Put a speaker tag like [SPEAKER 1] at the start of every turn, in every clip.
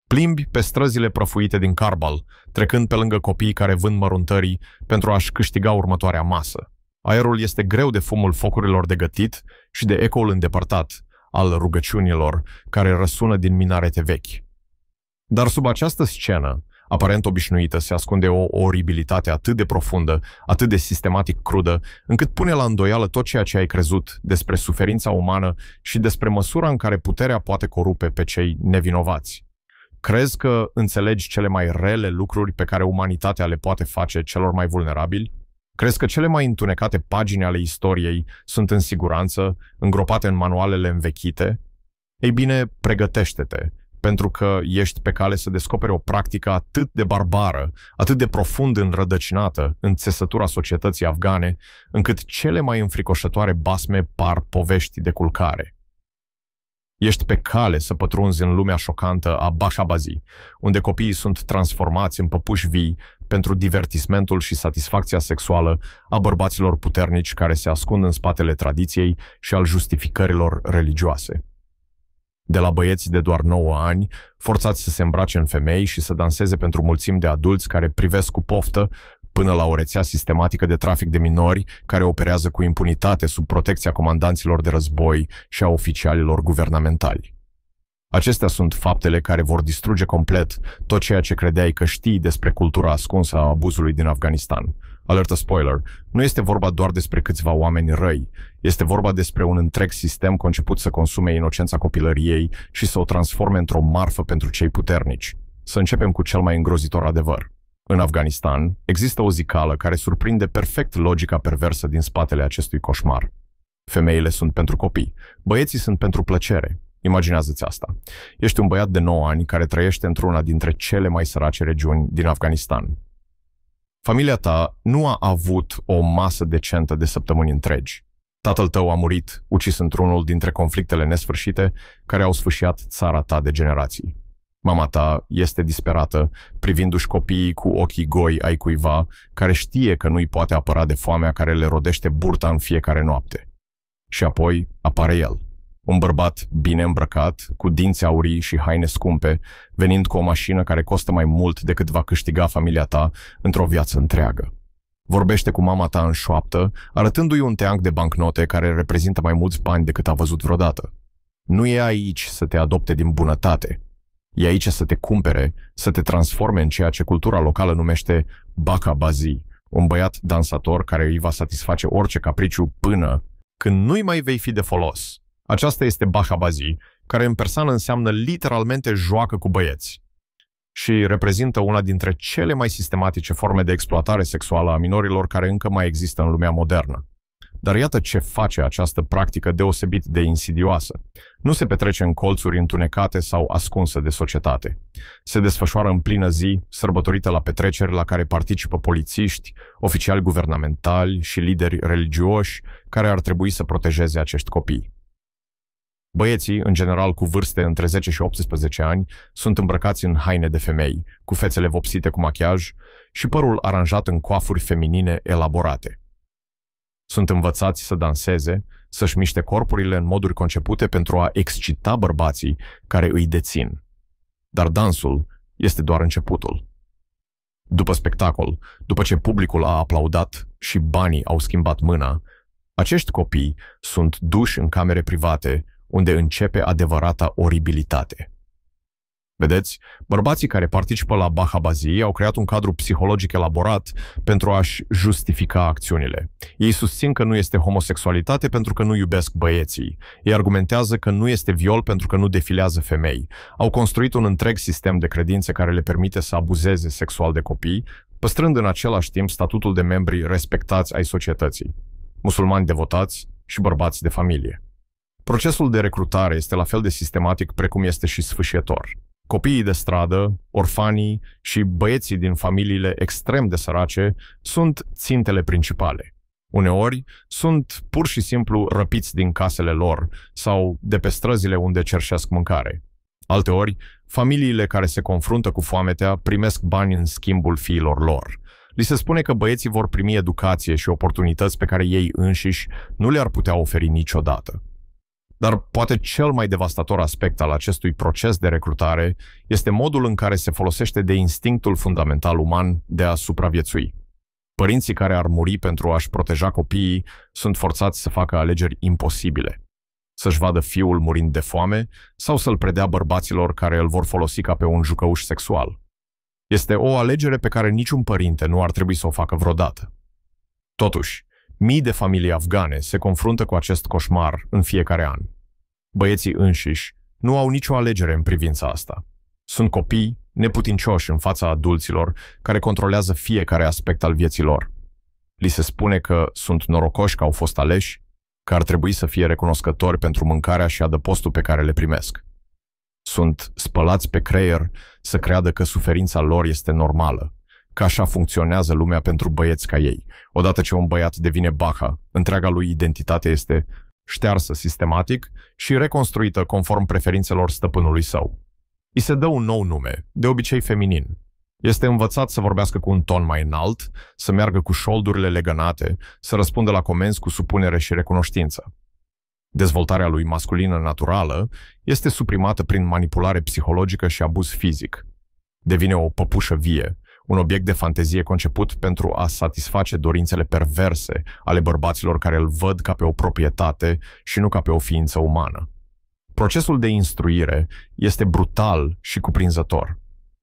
[SPEAKER 1] Plimbi pe străzile prăfuite din Karbala, trecând pe lângă copiii care vând măruntării pentru a-și câștiga următoarea masă. Aerul este greu de fumul focurilor de gătit și de ecoul îndepărtat al rugăciunilor care răsună din minarete vechi. Dar sub această scenă, aparent obișnuită, se ascunde o oribilitate atât de profundă, atât de sistematic crudă, încât pune la îndoială tot ceea ce ai crezut despre suferința umană și despre măsura în care puterea poate corupe pe cei nevinovați. Crezi că înțelegi cele mai rele lucruri pe care umanitatea le poate face celor mai vulnerabili? Crezi că cele mai întunecate pagini ale istoriei sunt în siguranță, îngropate în manualele învechite? Ei bine, pregătește-te, pentru că ești pe cale să descoperi o practică atât de barbară, atât de profund înrădăcinată în țesătura societății afgane, încât cele mai înfricoșătoare basme par povești de culcare. Ești pe cale să pătrunzi în lumea șocantă a Bashabazi, unde copiii sunt transformați în păpuși vii pentru divertismentul și satisfacția sexuală a bărbaților puternici care se ascund în spatele tradiției și al justificărilor religioase. De la băieți de doar 9 ani, forțați să se îmbrace în femei și să danseze pentru mulțimi de adulți care privesc cu poftă, până la o rețea sistematică de trafic de minori care operează cu impunitate sub protecția comandanților de război și a oficialilor guvernamentali. Acestea sunt faptele care vor distruge complet tot ceea ce credeai că știi despre cultura ascunsă a abuzului din Afganistan. Alertă spoiler, nu este vorba doar despre câțiva oameni răi, este vorba despre un întreg sistem conceput să consume inocența copilăriei și să o transforme într-o marfă pentru cei puternici. Să începem cu cel mai îngrozitor adevăr. În Afganistan există o zicală care surprinde perfect logica perversă din spatele acestui coșmar. Femeile sunt pentru copii, băieții sunt pentru plăcere. Imaginează-ți asta. Ești un băiat de 9 ani care trăiește într-una dintre cele mai sărace regiuni din Afganistan. Familia ta nu a avut o masă decentă de săptămâni întregi. Tatăl tău a murit, ucis într-unul dintre conflictele nesfârșite care au sfâșiat țara ta de generații. Mama ta este disperată, privindu-și copiii cu ochii goi ai cuiva care știe că nu-i poate apăra de foamea care le rodește burta în fiecare noapte. Și apoi apare el. Un bărbat bine îmbrăcat, cu dinți aurii și haine scumpe, venind cu o mașină care costă mai mult decât va câștiga familia ta într-o viață întreagă. Vorbește cu mama ta în șoaptă, arătându-i un teanc de bancnote care reprezintă mai mulți bani decât a văzut vreodată. Nu e aici să te adopte din bunătate. E aici să te cumpere, să te transforme în ceea ce cultura locală numește Bashabazi, un băiat dansator care îi va satisface orice capriciu până când nu-i mai vei fi de folos. Aceasta este Bashabazi, care în persană înseamnă literalmente joacă cu băieți și reprezintă una dintre cele mai sistematice forme de exploatare sexuală a minorilor care încă mai există în lumea modernă. Dar iată ce face această practică deosebit de insidioasă. Nu se petrece în colțuri întunecate sau ascunse de societate. Se desfășoară în plină zi, sărbătorită la petreceri la care participă polițiști, oficiali guvernamentali și lideri religioși care ar trebui să protejeze acești copii. Băieții, în general cu vârste între 10 și 18 ani, sunt îmbrăcați în haine de femei, cu fețele vopsite cu machiaj și părul aranjat în coafuri feminine elaborate. Sunt învățați să danseze, să-și miște corpurile în moduri concepute pentru a excita bărbații care îi dețin. Dar dansul este doar începutul. După spectacol, după ce publicul a aplaudat și banii au schimbat mâna, acești copii sunt duși în camere private unde începe adevărata oribilitate. Vedeți, bărbații care participă la Bashabazi au creat un cadru psihologic elaborat pentru a-și justifica acțiunile. Ei susțin că nu este homosexualitate pentru că nu iubesc băieții. Ei argumentează că nu este viol pentru că nu defilează femei. Au construit un întreg sistem de credințe care le permite să abuzeze sexual de copii, păstrând în același timp statutul de membri respectați ai societății, musulmani devotați și bărbați de familie. Procesul de recrutare este la fel de sistematic precum este și sfâșietor. Copiii de stradă, orfanii și băieții din familiile extrem de sărace sunt țintele principale. Uneori sunt pur și simplu răpiți din casele lor sau de pe străzile unde cerșesc mâncare. Alteori, familiile care se confruntă cu foametea primesc bani în schimbul fiilor lor. Li se spune că băieții vor primi educație și oportunități pe care ei înșiși nu le-ar putea oferi niciodată. Dar poate cel mai devastator aspect al acestui proces de recrutare este modul în care se folosește de instinctul fundamental uman de a supraviețui. Părinții care ar muri pentru a-și proteja copiii sunt forțați să facă alegeri imposibile. Să-și vadă fiul murind de foame sau să-l predea bărbaților care îl vor folosi ca pe un jucăuș sexual. Este o alegere pe care niciun părinte nu ar trebui să o facă vreodată. Totuși, mii de familii afgane se confruntă cu acest coșmar în fiecare an. Băieții înșiși nu au nicio alegere în privința asta. Sunt copii neputincioși în fața adulților care controlează fiecare aspect al vieții lor. Li se spune că sunt norocoși că au fost aleși, că ar trebui să fie recunoscători pentru mâncarea și adăpostul pe care le primesc. Sunt spălați pe creier să creadă că suferința lor este normală, că așa funcționează lumea pentru băieți ca ei. Odată ce un băiat devine baha, întreaga lui identitate este ștearsă sistematic și reconstruită conform preferințelor stăpânului său. I se dă un nou nume, de obicei feminin. Este învățat să vorbească cu un ton mai înalt, să meargă cu șoldurile legănate, să răspundă la comenzi cu supunere și recunoștință. Dezvoltarea lui masculină naturală este suprimată prin manipulare psihologică și abuz fizic. Devine o păpușă vie, un obiect de fantezie conceput pentru a satisface dorințele perverse ale bărbaților care îl văd ca pe o proprietate și nu ca pe o ființă umană. Procesul de instruire este brutal și cuprinzător.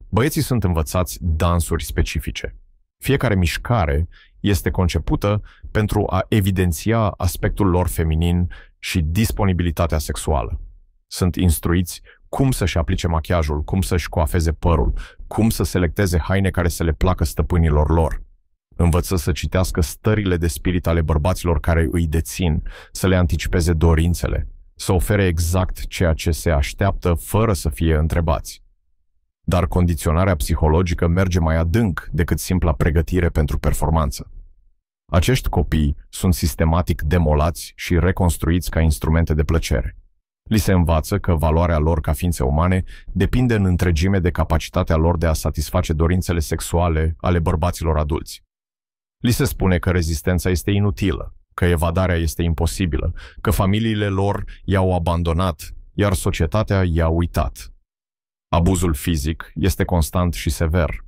[SPEAKER 1] Băieții sunt învățați dansuri specifice. Fiecare mișcare este concepută pentru a evidenția aspectul lor feminin și disponibilitatea sexuală. Sunt instruiți cum să-și aplice machiajul, cum să-și coafeze părul, cum să selecteze haine care să le placă stăpânilor lor. Învăță să citească stările de spirit ale bărbaților care îi dețin, să le anticipeze dorințele, să ofere exact ceea ce se așteaptă fără să fie întrebați. Dar condiționarea psihologică merge mai adânc decât simpla pregătire pentru performanță. Acești copii sunt sistematic demolați și reconstruiți ca instrumente de plăcere. Li se învață că valoarea lor ca ființe umane depinde în întregime de capacitatea lor de a satisface dorințele sexuale ale bărbaților adulți. Li se spune că rezistența este inutilă, că evadarea este imposibilă, că familiile lor i-au abandonat, iar societatea i-a uitat. Abuzul fizic este constant și sever.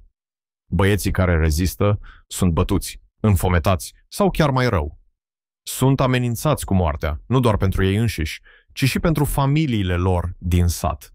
[SPEAKER 1] Băieții care rezistă sunt bătuți, înfometați sau chiar mai rău. Sunt amenințați cu moartea, nu doar pentru ei înșiși, ci și pentru familiile lor din sat.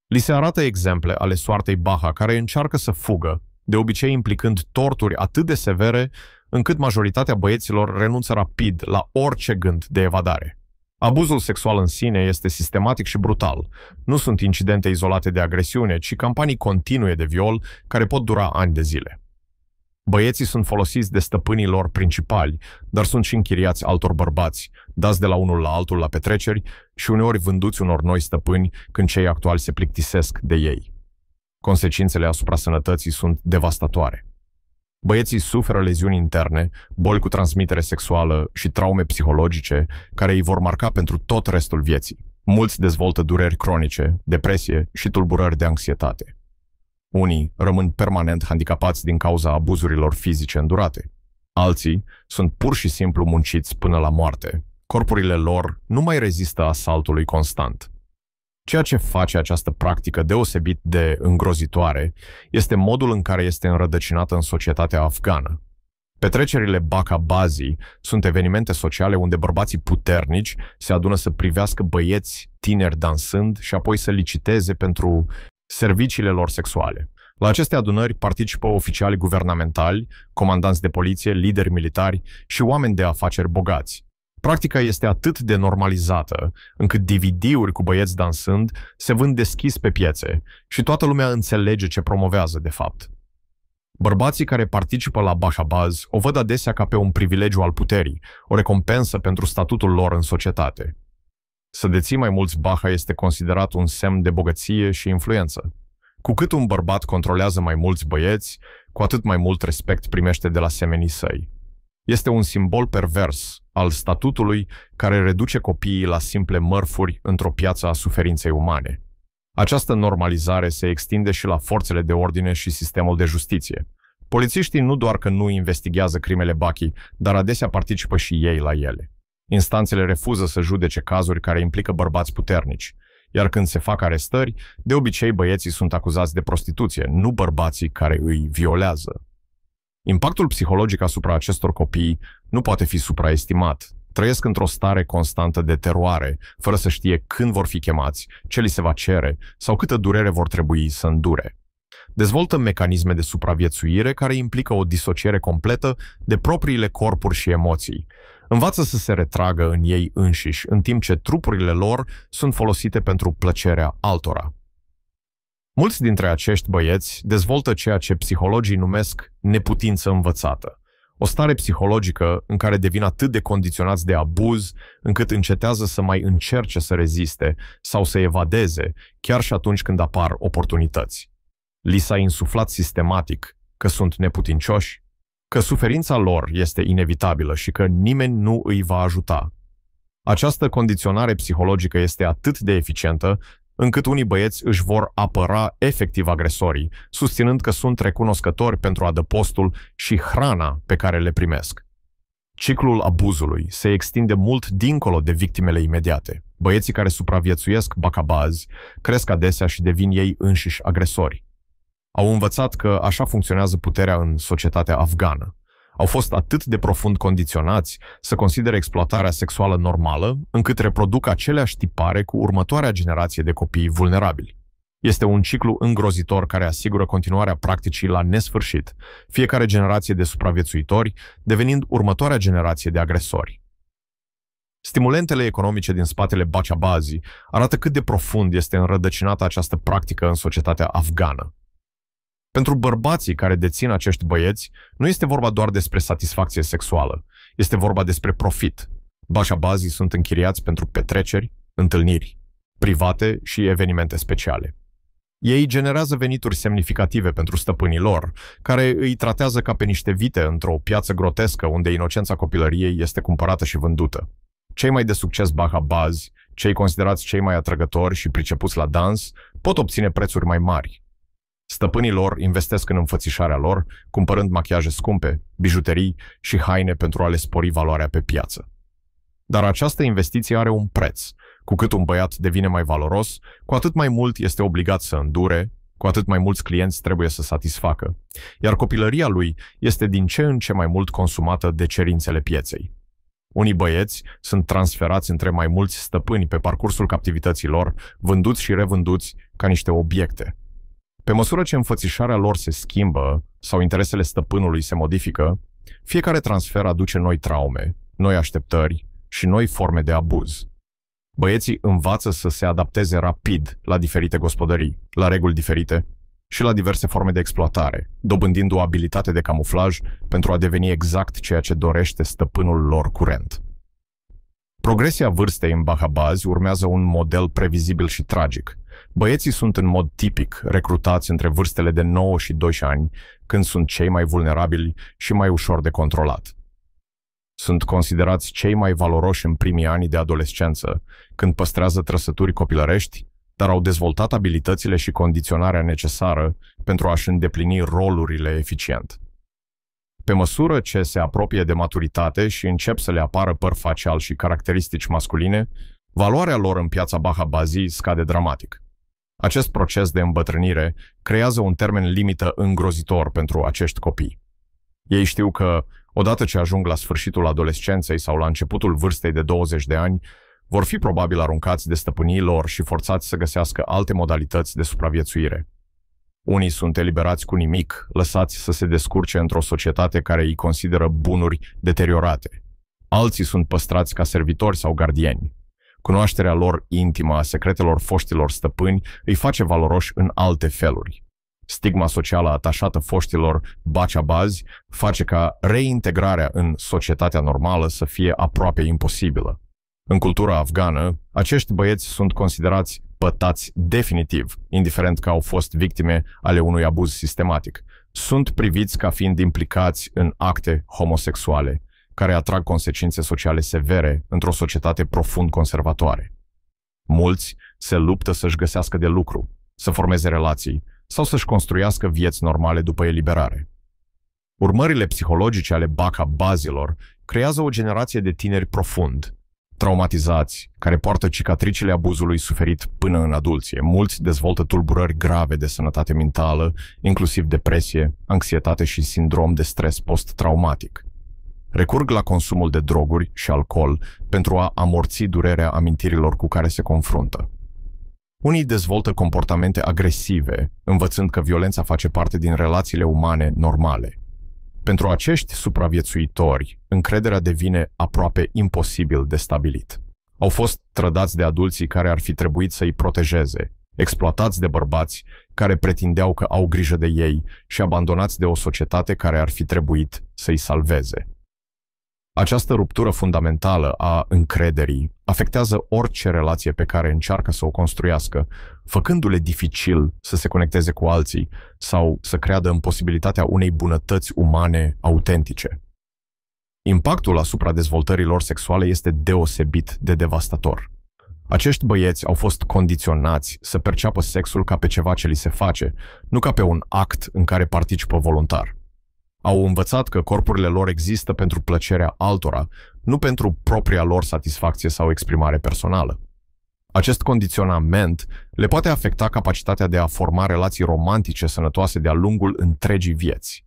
[SPEAKER 1] Li se arată exemple ale soartei baha care încearcă să fugă, de obicei implicând torturi atât de severe încât majoritatea băieților renunță rapid la orice gând de evadare. Abuzul sexual în sine este sistematic și brutal. Nu sunt incidente izolate de agresiune, ci campanii continue de viol care pot dura ani de zile. Băieții sunt folosiți de stăpânii lor principali, dar sunt și închiriați altor bărbați, dați de la unul la altul la petreceri și uneori vânduți unor noi stăpâni când cei actuali se plictisesc de ei. Consecințele asupra sănătății sunt devastatoare. Băieții suferă leziuni interne, boli cu transmitere sexuală și traume psihologice care îi vor marca pentru tot restul vieții. Mulți dezvoltă dureri cronice, depresie și tulburări de anxietate. Unii rămân permanent handicapați din cauza abuzurilor fizice îndurate. Alții sunt pur și simplu munciți până la moarte. Corpurile lor nu mai rezistă asaltului constant. Ceea ce face această practică deosebit de îngrozitoare este modul în care este înrădăcinată în societatea afgană. Petrecerile Baka Bazi sunt evenimente sociale unde bărbații puternici se adună să privească băieți tineri dansând și apoi să liciteze pentru serviciile lor sexuale. La aceste adunări participă oficiali guvernamentali, comandanți de poliție, lideri militari și oameni de afaceri bogați. Practica este atât de normalizată, încât DVD-uri cu băieți dansând se vând deschis pe piețe și toată lumea înțelege ce promovează de fapt. Bărbații care participă la Bahabaz o văd adesea ca pe un privilegiu al puterii, o recompensă pentru statutul lor în societate. Să deții mai mulți baha este considerat un semn de bogăție și influență. Cu cât un bărbat controlează mai mulți băieți, cu atât mai mult respect primește de la semenii săi. Este un simbol pervers al statutului care reduce copiii la simple mărfuri într-o piață a suferinței umane. Această normalizare se extinde și la forțele de ordine și sistemul de justiție. Polițiștii nu doar că nu investighează crimele Baki, dar adesea participă și ei la ele. Instanțele refuză să judece cazuri care implică bărbați puternici, iar când se fac arestări, de obicei băieții sunt acuzați de prostituție, nu bărbații care îi violează. Impactul psihologic asupra acestor copii nu poate fi supraestimat. Trăiesc într-o stare constantă de teroare, fără să știe când vor fi chemați, ce li se va cere sau câtă durere vor trebui să îndure. Dezvoltă mecanisme de supraviețuire care implică o disociere completă de propriile corpuri și emoții. Învață să se retragă în ei înșiși, în timp ce trupurile lor sunt folosite pentru plăcerea altora. Mulți dintre acești băieți dezvoltă ceea ce psihologii numesc neputință învățată, o stare psihologică în care devin atât de condiționați de abuz încât încetează să mai încerce să reziste sau să evadeze, chiar și atunci când apar oportunități. Li s-a insuflat sistematic că sunt neputincioși, că suferința lor este inevitabilă și că nimeni nu îi va ajuta. Această condiționare psihologică este atât de eficientă încât unii băieți își vor apăra efectiv agresorii, susținând că sunt recunoscători pentru adăpostul și hrana pe care le primesc. Ciclul abuzului se extinde mult dincolo de victimele imediate. Băieții care supraviețuiesc bacabazi cresc adesea și devin ei înșiși agresori. Au învățat că așa funcționează puterea în societatea afgană. Au fost atât de profund condiționați să considere exploatarea sexuală normală, încât reproduc aceleași tipare cu următoarea generație de copii vulnerabili. Este un ciclu îngrozitor care asigură continuarea practicii la nesfârșit, fiecare generație de supraviețuitori devenind următoarea generație de agresori. Stimulentele economice din spatele baciabazii arată cât de profund este înrădăcinată această practică în societatea afgană. Pentru bărbații care dețin acești băieți, nu este vorba doar despre satisfacție sexuală, este vorba despre profit. Bașabazii sunt închiriați pentru petreceri, întâlniri private și evenimente speciale. Ei generează venituri semnificative pentru stăpânii lor, care îi tratează ca pe niște vite într-o piață grotescă unde inocența copilăriei este cumpărată și vândută. Cei mai de succes bahabazi, cei considerați cei mai atrăgători și pricepuți la dans, pot obține prețuri mai mari. Stăpânii lor investesc în înfățișarea lor, cumpărând machiaje scumpe, bijuterii și haine pentru a le spori valoarea pe piață. Dar această investiție are un preț. Cu cât un băiat devine mai valoros, cu atât mai mult este obligat să îndure, cu atât mai mulți clienți trebuie să satisfacă, iar copilăria lui este din ce în ce mai mult consumată de cerințele pieței. Unii băieți sunt transferați între mai mulți stăpâni pe parcursul captivității lor, vânduți și revânduți ca niște obiecte. Pe măsură ce înfățișarea lor se schimbă sau interesele stăpânului se modifică, fiecare transfer aduce noi traume, noi așteptări și noi forme de abuz. Băieții învață să se adapteze rapid la diferite gospodării, la reguli diferite și la diverse forme de exploatare, dobândind o abilitate de camuflaj pentru a deveni exact ceea ce dorește stăpânul lor curent. Progresia vârstei în bahabazi urmează un model previzibil și tragic. Băieții sunt în mod tipic recrutați între vârstele de 9 și 12 ani, când sunt cei mai vulnerabili și mai ușor de controlat. Sunt considerați cei mai valoroși în primii ani de adolescență, când păstrează trăsături copilărești, dar au dezvoltat abilitățile și condiționarea necesară pentru a-și îndeplini rolurile eficient. Pe măsură ce se apropie de maturitate și încep să le apară păr facial și caracteristici masculine, valoarea lor în piața bahabazii scade dramatic. Acest proces de îmbătrânire creează un termen limită îngrozitor pentru acești copii. Ei știu că, odată ce ajung la sfârșitul adolescenței sau la începutul vârstei de 20 de ani, vor fi probabil aruncați de stăpânii lor și forțați să găsească alte modalități de supraviețuire. Unii sunt eliberați cu nimic, lăsați să se descurce într-o societate care îi consideră bunuri deteriorate. Alții sunt păstrați ca servitori sau gardieni. Cunoașterea lor intimă a secretelor foștilor stăpâni îi face valoroși în alte feluri. Stigma socială atașată foștilor baciabazi face ca reintegrarea în societatea normală să fie aproape imposibilă. În cultura afgană, acești băieți sunt considerați pătați definitiv, indiferent că au fost victime ale unui abuz sistematic. Sunt priviți ca fiind implicați în acte homosexuale, care atrag consecințe sociale severe într-o societate profund conservatoare. Mulți se luptă să-și găsească de lucru, să formeze relații sau să-și construiască vieți normale după eliberare. Urmările psihologice ale bahabazilor creează o generație de tineri profund traumatizați, care poartă cicatricile abuzului suferit până în adulție. Mulți dezvoltă tulburări grave de sănătate mentală, inclusiv depresie, anxietate și sindrom de stres post-traumatic. Recurg la consumul de droguri și alcool pentru a amorți durerea amintirilor cu care se confruntă. Unii dezvoltă comportamente agresive, învățând că violența face parte din relațiile umane normale. Pentru acești supraviețuitori, încrederea devine aproape imposibil de stabilit. Au fost trădați de adulții care ar fi trebuit să îi protejeze, exploatați de bărbați care pretindeau că au grijă de ei și abandonați de o societate care ar fi trebuit să îi salveze. Această ruptură fundamentală a încrederii afectează orice relație pe care încearcă să o construiască, făcându-le dificil să se conecteze cu alții sau să creadă în posibilitatea unei bunătăți umane autentice. Impactul asupra dezvoltării lor sexuale este deosebit de devastator. Acești băieți au fost condiționați să perceapă sexul ca pe ceva ce li se face, nu ca pe un act în care participă voluntar. Au învățat că corpurile lor există pentru plăcerea altora, nu pentru propria lor satisfacție sau exprimare personală. Acest condiționament le poate afecta capacitatea de a forma relații romantice sănătoase de-a lungul întregii vieți.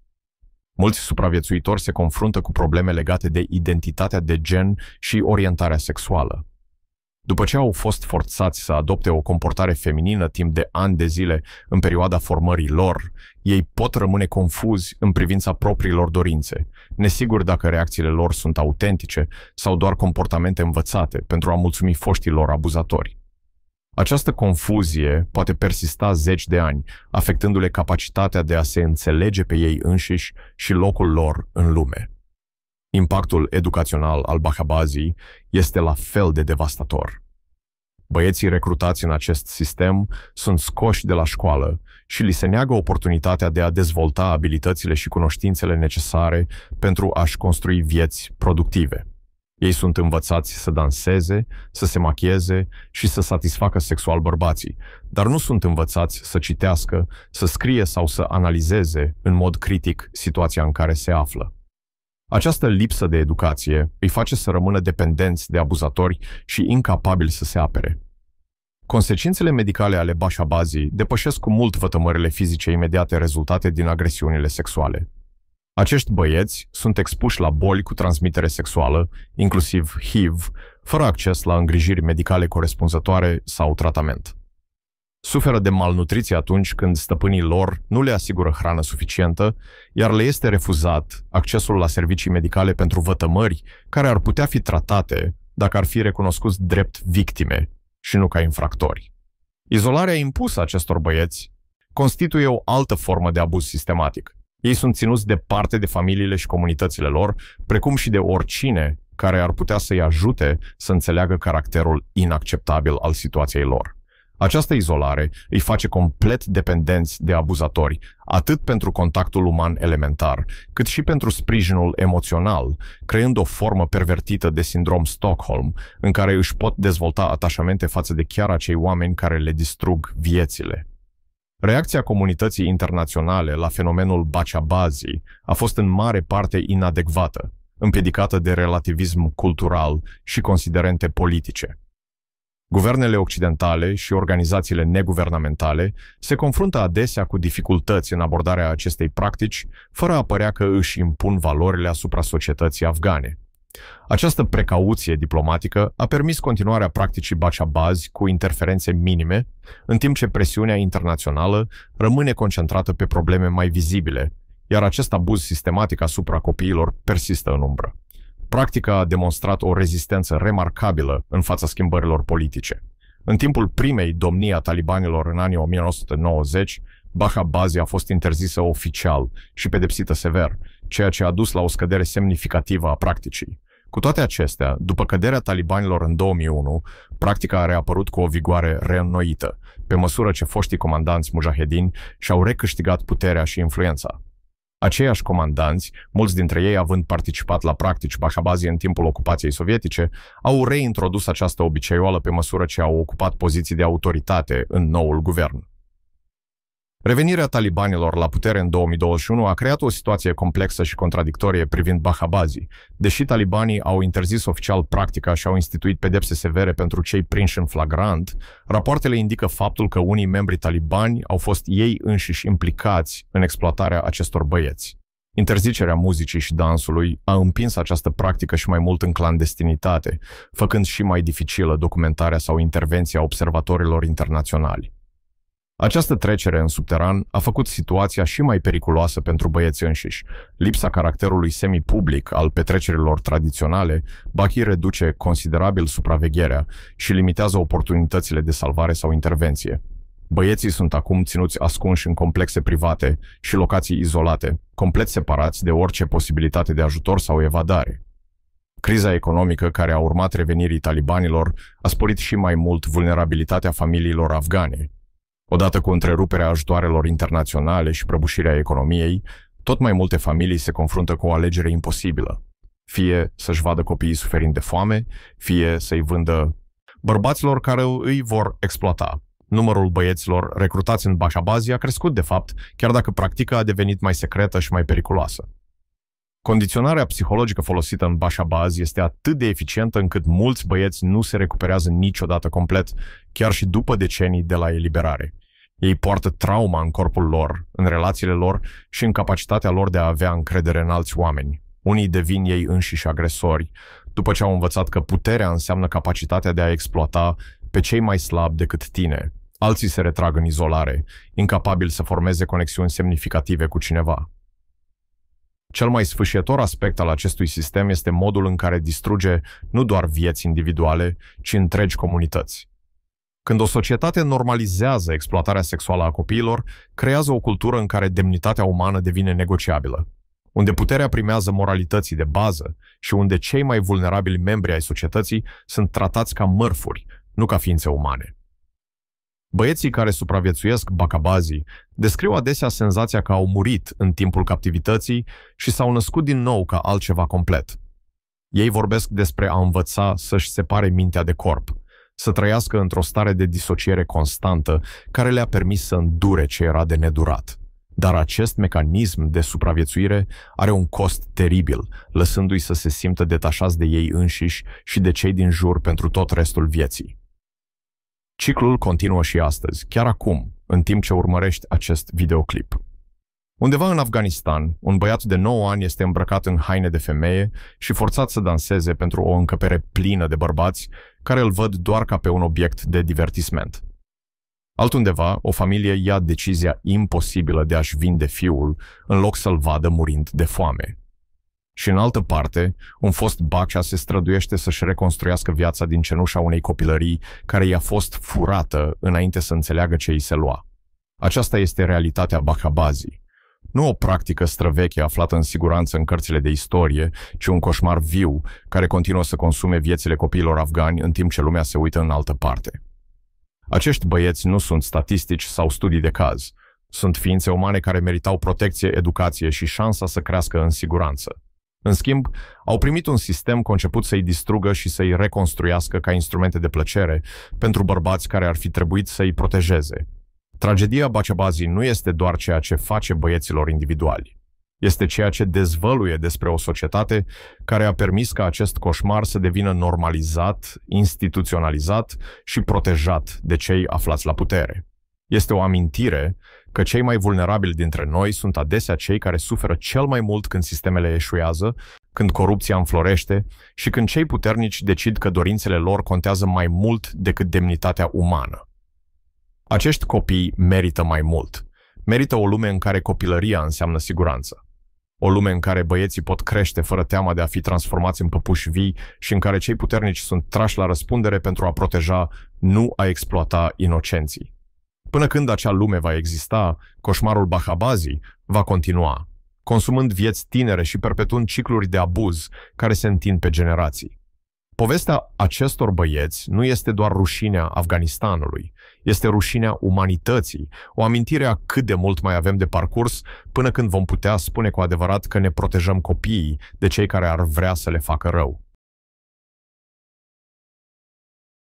[SPEAKER 1] Mulți supraviețuitori se confruntă cu probleme legate de identitatea de gen și orientarea sexuală. După ce au fost forțați să adopte o comportare feminină timp de ani de zile în perioada formării lor, ei pot rămâne confuzi în privința propriilor dorințe, nesiguri dacă reacțiile lor sunt autentice sau doar comportamente învățate pentru a mulțumi foștii lor abuzatori. Această confuzie poate persista zeci de ani, afectându-le capacitatea de a se înțelege pe ei înșiși și locul lor în lume. Impactul educațional al bahabazii este la fel de devastator. Băieții recrutați în acest sistem sunt scoși de la școală și li se neagă oportunitatea de a dezvolta abilitățile și cunoștințele necesare pentru a-și construi vieți productive. Ei sunt învățați să danseze, să se machieze și să satisfacă sexual bărbații, dar nu sunt învățați să citească, să scrie sau să analizeze în mod critic situația în care se află. Această lipsă de educație îi face să rămână dependenți de abuzatori și incapabili să se apere. Consecințele medicale ale bașabazii depășesc cu mult vătămările fizice imediate rezultate din agresiunile sexuale. Acești băieți sunt expuși la boli cu transmitere sexuală, inclusiv HIV, fără acces la îngrijiri medicale corespunzătoare sau tratament. Suferă de malnutriție atunci când stăpânii lor nu le asigură hrană suficientă, iar le este refuzat accesul la servicii medicale pentru vătămări care ar putea fi tratate dacă ar fi recunoscuți drept victime și nu ca infractori. Izolarea impusă acestor băieți constituie o altă formă de abuz sistematic. Ei sunt ținuți departe de familiile și comunitățile lor, precum și de oricine care ar putea să-i ajute să înțeleagă caracterul inacceptabil al situației lor. Această izolare îi face complet dependenți de abuzatori, atât pentru contactul uman elementar, cât și pentru sprijinul emoțional, creând o formă pervertită de sindrom Stockholm, în care își pot dezvolta atașamente față de chiar acei oameni care le distrug viețile. Reacția comunității internaționale la fenomenul bașabazii a fost în mare parte inadecvată, împiedicată de relativism cultural și considerente politice. Guvernele occidentale și organizațiile neguvernamentale se confruntă adesea cu dificultăți în abordarea acestei practici, fără a părea că își impun valorile asupra societății afgane. Această precauție diplomatică a permis continuarea practicii bașabazi cu interferențe minime, în timp ce presiunea internațională rămâne concentrată pe probleme mai vizibile, iar acest abuz sistematic asupra copiilor persistă în umbră. Practica a demonstrat o rezistență remarcabilă în fața schimbărilor politice. În timpul primei domnii a talibanilor în anii 1990, bașabazia a fost interzisă oficial și pedepsită sever, ceea ce a dus la o scădere semnificativă a practicii. Cu toate acestea, după căderea talibanilor în 2001, practica a reapărut cu o vigoare reînnoită, pe măsură ce foștii comandanți mujahedini și-au recâștigat puterea și influența. Aceiași comandanți, mulți dintre ei având participat la practici bașabazii în timpul ocupației sovietice, au reintrodus această obiceiuală pe măsură ce au ocupat poziții de autoritate în noul guvern. Revenirea talibanilor la putere în 2021 a creat o situație complexă și contradictorie privind Bahabazi. Deși talibanii au interzis oficial practica și au instituit pedepse severe pentru cei prinși în flagrant, rapoartele indică faptul că unii membri talibani au fost ei înșiși implicați în exploatarea acestor băieți. Interzicerea muzicii și dansului a împins această practică și mai mult în clandestinitate, făcând și mai dificilă documentarea sau intervenția observatorilor internaționali. Această trecere în subteran a făcut situația și mai periculoasă pentru băieți înșiși. Lipsa caracterului semi-public al petrecerilor tradiționale Baki reduce considerabil supravegherea și limitează oportunitățile de salvare sau intervenție. Băieții sunt acum ținuți ascunși în complexe private și locații izolate, complet separați de orice posibilitate de ajutor sau evadare. Criza economică care a urmat revenirii talibanilor a sporit și mai mult vulnerabilitatea familiilor afgane. Odată cu întreruperea ajutoarelor internaționale și prăbușirea economiei, tot mai multe familii se confruntă cu o alegere imposibilă. Fie să-și vadă copiii suferind de foame, fie să-i vândă bărbaților care îi vor exploata. Numărul băieților recrutați în Bahabazi a crescut, de fapt, chiar dacă practica a devenit mai secretă și mai periculoasă. Condiționarea psihologică folosită în Bahabazi este atât de eficientă încât mulți băieți nu se recuperează niciodată complet, chiar și după decenii de la eliberare. Ei poartă trauma în corpul lor, în relațiile lor și în capacitatea lor de a avea încredere în alți oameni. Unii devin ei înșiși agresori, după ce au învățat că puterea înseamnă capacitatea de a exploata pe cei mai slabi decât tine. Alții se retrag în izolare, incapabili să formeze conexiuni semnificative cu cineva. Cel mai sfâșietor aspect al acestui sistem este modul în care distruge nu doar vieți individuale, ci întregi comunități. Când o societate normalizează exploatarea sexuală a copiilor, creează o cultură în care demnitatea umană devine negociabilă, unde puterea primează moralității de bază și unde cei mai vulnerabili membri ai societății sunt tratați ca mărfuri, nu ca ființe umane. Băieții care supraviețuiesc Bahabazi descriu adesea senzația că au murit în timpul captivității și s-au născut din nou ca altceva complet. Ei vorbesc despre a învăța să-și separe mintea de corp, să trăiască într-o stare de disociere constantă care le-a permis să îndure ce era de nedurat. Dar acest mecanism de supraviețuire are un cost teribil, lăsându-i să se simtă detașați de ei înșiși și de cei din jur pentru tot restul vieții. Ciclul continuă și astăzi, chiar acum, în timp ce urmărești acest videoclip. Undeva în Afganistan, un băiat de 9 ani este îmbrăcat în haine de femeie și forțat să danseze pentru o încăpere plină de bărbați care îl văd doar ca pe un obiect de divertisment. Altundeva, o familie ia decizia imposibilă de a-și vinde fiul în loc să-l vadă murind de foame. Și în altă parte, un fost Bacha se străduiește să-și reconstruiască viața din cenușa unei copilării care i-a fost furată înainte să înțeleagă ce îi se lua. Aceasta este realitatea Bahabazi. Nu o practică străveche aflată în siguranță în cărțile de istorie, ci un coșmar viu care continuă să consume viețile copiilor afgani în timp ce lumea se uită în altă parte. Acești băieți nu sunt statistici sau studii de caz. Sunt ființe umane care meritau protecție, educație și șansa să crească în siguranță. În schimb, au primit un sistem conceput să-i distrugă și să-i reconstruiască ca instrumente de plăcere pentru bărbați care ar fi trebuit să-i protejeze. Tragedia Bahabazi nu este doar ceea ce face băieților individuali. Este ceea ce dezvăluie despre o societate care a permis ca acest coșmar să devină normalizat, instituționalizat și protejat de cei aflați la putere. Este o amintire că cei mai vulnerabili dintre noi sunt adesea cei care suferă cel mai mult când sistemele eșuează, când corupția înflorește și când cei puternici decid că dorințele lor contează mai mult decât demnitatea umană. Acești copii merită mai mult. Merită o lume în care copilăria înseamnă siguranță. O lume în care băieții pot crește fără teama de a fi transformați în păpuși vii și în care cei puternici sunt trași la răspundere pentru a proteja, nu a exploata inocenții. Până când acea lume va exista, coșmarul Bahabazi va continua, consumând vieți tinere și perpetuând cicluri de abuz care se întind pe generații. Povestea acestor băieți nu este doar rușinea Afganistanului, este rușinea umanității, o amintire a cât de mult mai avem de parcurs până când vom putea spune cu adevărat că ne protejăm copiii de cei care ar vrea să le facă rău.